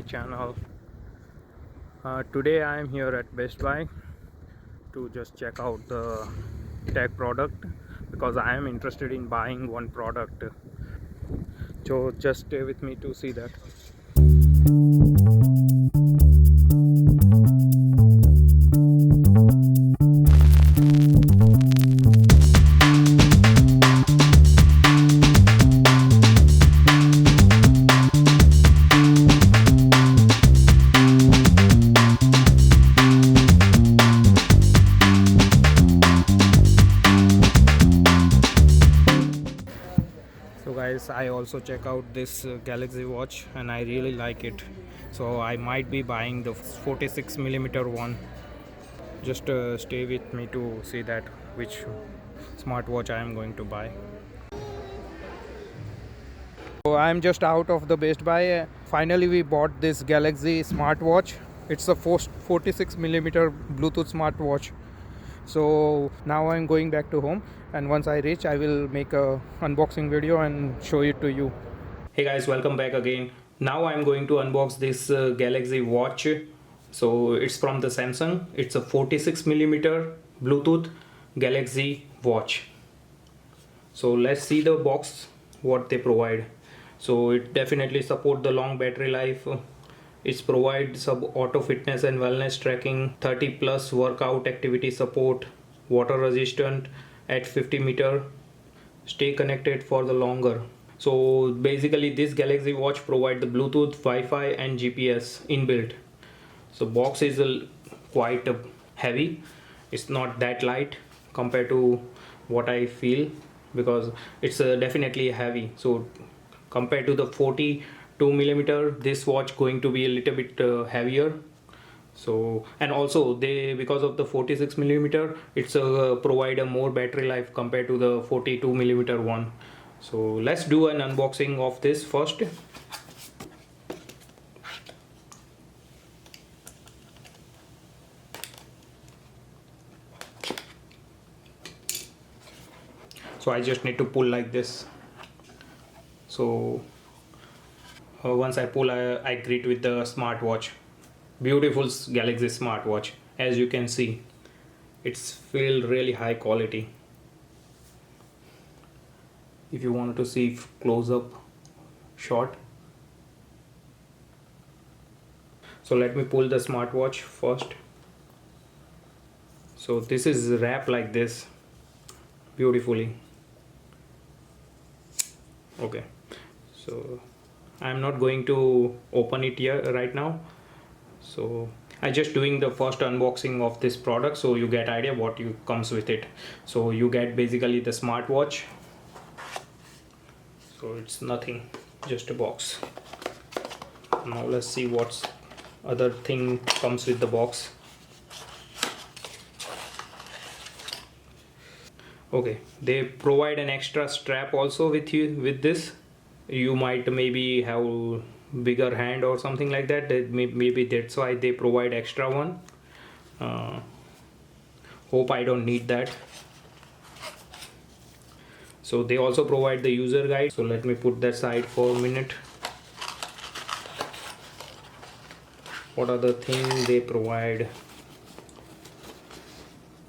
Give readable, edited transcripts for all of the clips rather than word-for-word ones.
channel. Today I am here at Best Buy to just check out the tech product because I am interested in buying one product. So just stay with me to see that. So guys, I also check out this Galaxy watch and I really like it, so I might be buying the 46mm one. Just stay with me to see that which smartwatch I am going to buy. So I'm just out of the Best Buy. Finally we bought this Galaxy smartwatch. It's a 46mm Bluetooth smartwatch. So now I'm going back to home, and once I reach I will make a unboxing video and show it to you. Hey guys, welcome back again. Now I'm going to unbox this Galaxy watch. So it's from the Samsung. It's a 46mm Bluetooth Galaxy watch. So let's see the box, what they provide. So it definitely support the long battery life. It provides auto fitness and wellness tracking, 30 plus workout activity support, water resistant at 50 meter, stay connected for the longer. So basically this Galaxy watch provide the Bluetooth, Wi-Fi and GPS inbuilt. So box is quite heavy. It's not that light compared to what I feel, because it's definitely heavy. So compared to the 42mm, this watch going to be a little bit heavier. So, and also they, because of the 46mm, it's provide a more battery life compared to the 42mm one. So let's do an unboxing of this first. So I just need to pull like this. So once I pull, I greet with the smartwatch. Beautiful Galaxy smartwatch. As you can see, it's feel really high quality. If you want to see close up shot. So let me pull the smartwatch first. So this is wrapped like this beautifully. Okay, so I'm not going to open it here right now. So I just doing the first unboxing of this product, so you get idea what you comes with it. So you get basically the smartwatch. So it's nothing, just a box. Now let's see what's other thing comes with the box. Okay, they provide an extra strap also with you. With this you might maybe have bigger hand or something like that. Maybe that's why they provide extra one. Hope I don't need that. So they also provide the user guide. So let me put that side for a minute. What other thing they provide?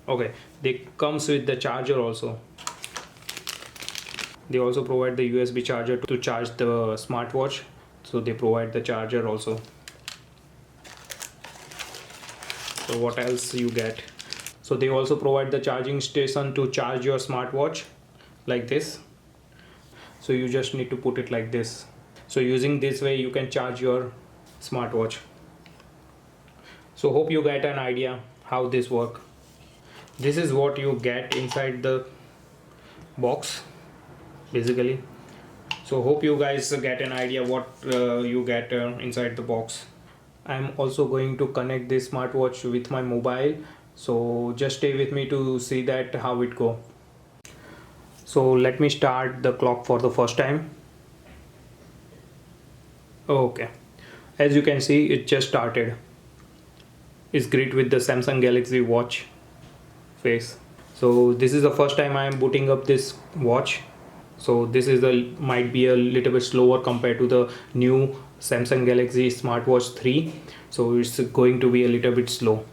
Okay, they comes with the charger also. They also provide the USB charger to charge the smartwatch. So they provide the charger also. So what else you get? So they also provide the charging station to charge your smartwatch like this. So you just need to put it like this. So using this way you can charge your smartwatch. So hope you get an idea how this work. This is what you get inside the box basically. So hope you guys get an idea what you get inside the box. I'm also going to connect this smartwatch with my mobile, so just stay with me to see that how it go. So let me start the clock for the first time. Okay, as you can see it just started. It's great with the Samsung Galaxy watch face. So this is the first time I am booting up this watch. So this is might be a little bit slower compared to the new Samsung Galaxy Smartwatch 3, so it's going to be a little bit slow.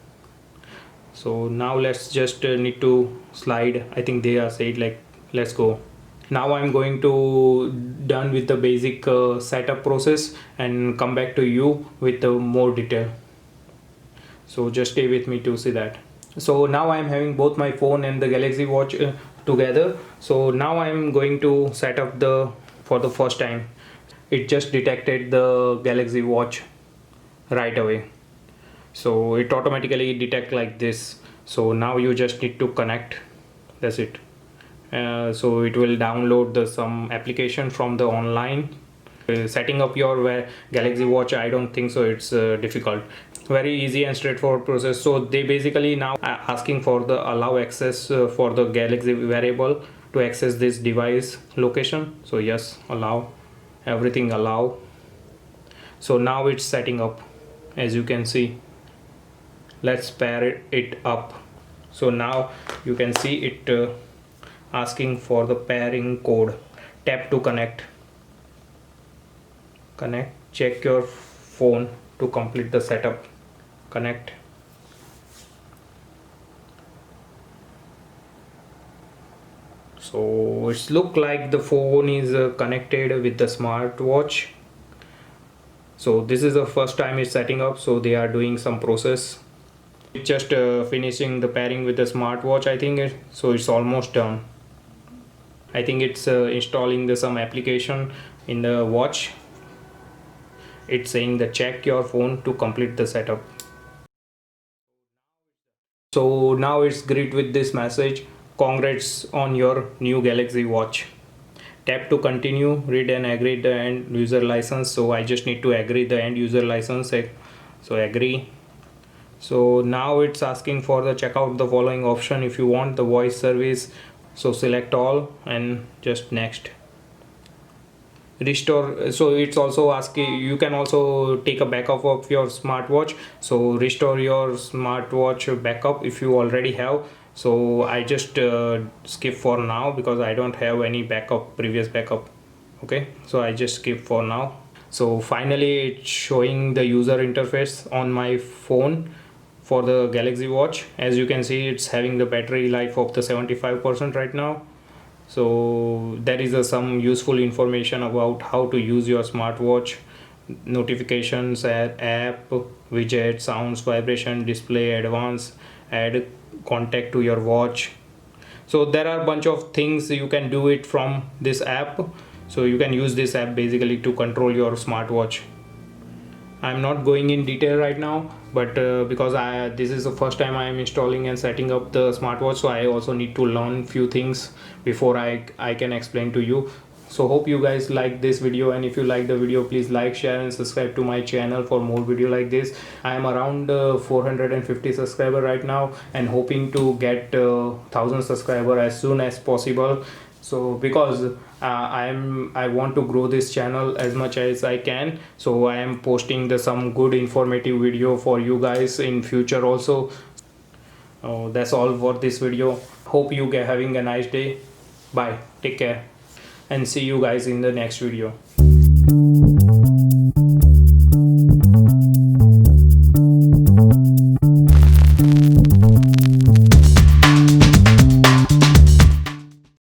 So now let's just need to slide. I think they are said like let's go. Now I'm going to done with the basic setup process and come back to you with more detail. So just stay with me to see that. So now I'm having both my phone and the Galaxy Watch together. So now I'm going to set up the for the first time. It just detected the Galaxy Watch right away, so it automatically detect like this. So now you just need to connect, that's it. So it will download the some application from the online. Setting up your Galaxy Watch, I don't think so it's difficult, very easy and straightforward process. So they basically now are asking for the allow access for the Galaxy wearable to access this device location. So yes, allow, everything allow. So now it's setting up, as you can see. Let's pair it up. So now you can see it asking for the pairing code. Tap to connect. Connect. Check your phone to complete the setup. Connect. So it's look like the phone is connected with the smartwatch. So this is the first time it's setting up, so they are doing some process. Just finishing the pairing with the smartwatch, I think so it's almost done. I think it's installing some application in the watch. It's saying that check your phone to complete the setup. So now it's greet with this message, congrats on your new Galaxy Watch. Tap to continue, read and agree the end user license. So I just need to agree the end user license. So agree. So now it's asking for the check out the following option if you want the voice service. So select all and just next. Restore. So it's also asking, you can also take a backup of your smartwatch. So restore your smartwatch backup if you already have. So I just skip for now because I don't have any backup, previous backup. Okay, so I just skip for now. So finally it's showing the user interface on my phone for the Galaxy Watch. As you can see, it's having the battery life of the 75% right now. So there is some useful information about how to use your smartwatch. Notifications, app, widget, sounds, vibration, display, advanced, add contact to your watch. So there are a bunch of things you can do it from this app. So you can use this app basically to control your smartwatch. I'm not going in detail right now, but because this is the first time I am installing and setting up the smartwatch, so I also need to learn few things before I can explain to you. So hope you guys like this video, and if you like the video, please like, share and subscribe to my channel for more video like this. I am around 450 subscriber right now and hoping to get 1000 subscriber as soon as possible. So because I want to grow this channel as much as I can, so I am posting some good informative video for you guys in future also. That's all for this video. Hope you having a nice day. Bye, take care and see you guys in the next video.